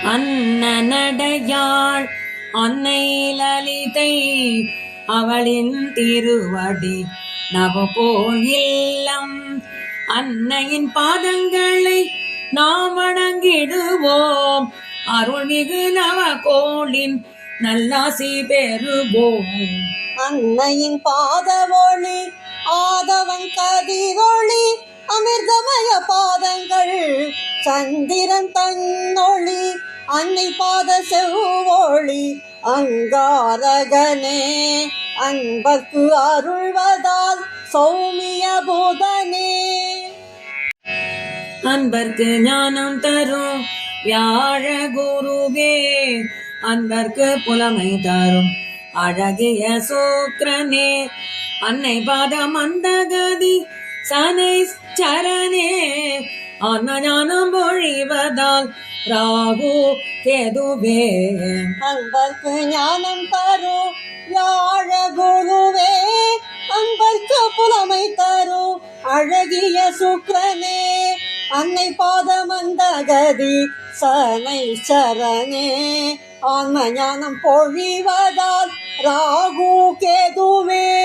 அன்னநடையாள் அன்னை லலிதை அவளின் திருவடி நவபோல் இல்லம். அன்னையின் பாதங்களை நாம் வணங்கிடுவோம். அருள்மிகு நவகோளின் நல்லாசி பெறுவோம். அன்னையின் பாதவொளி ஆதவன் கதிரொளி அமிர்தமய பாதங்கள் சந்திரன் தன்னொளி அன்னை பாத செவ்வொளி அங்காரகனே அன்பர்க்கு அருள்வதால் சௌமிய புதனே. அன்பர்க்கு ஞானம் தரும் வியாழ குருவே அன்பர்க்கு புலமை தரும் அழகிய சூத்திரனே அன்னை பாத மந்தகதி சனை சரணே ஆன்ம ஞானம் பொழிவதால் ராகு கேதுவே. அன்பர்க்கு ஞானம் தரும் வியாழ குருவே அன்பர்க்கு புலமை தரும் அழகிய சுக்கிரனே அன்னை பாத மந்தகதி சனை சரணே ஆன்ம ஞானம் பொழிவதால் ராகு கேதுவே.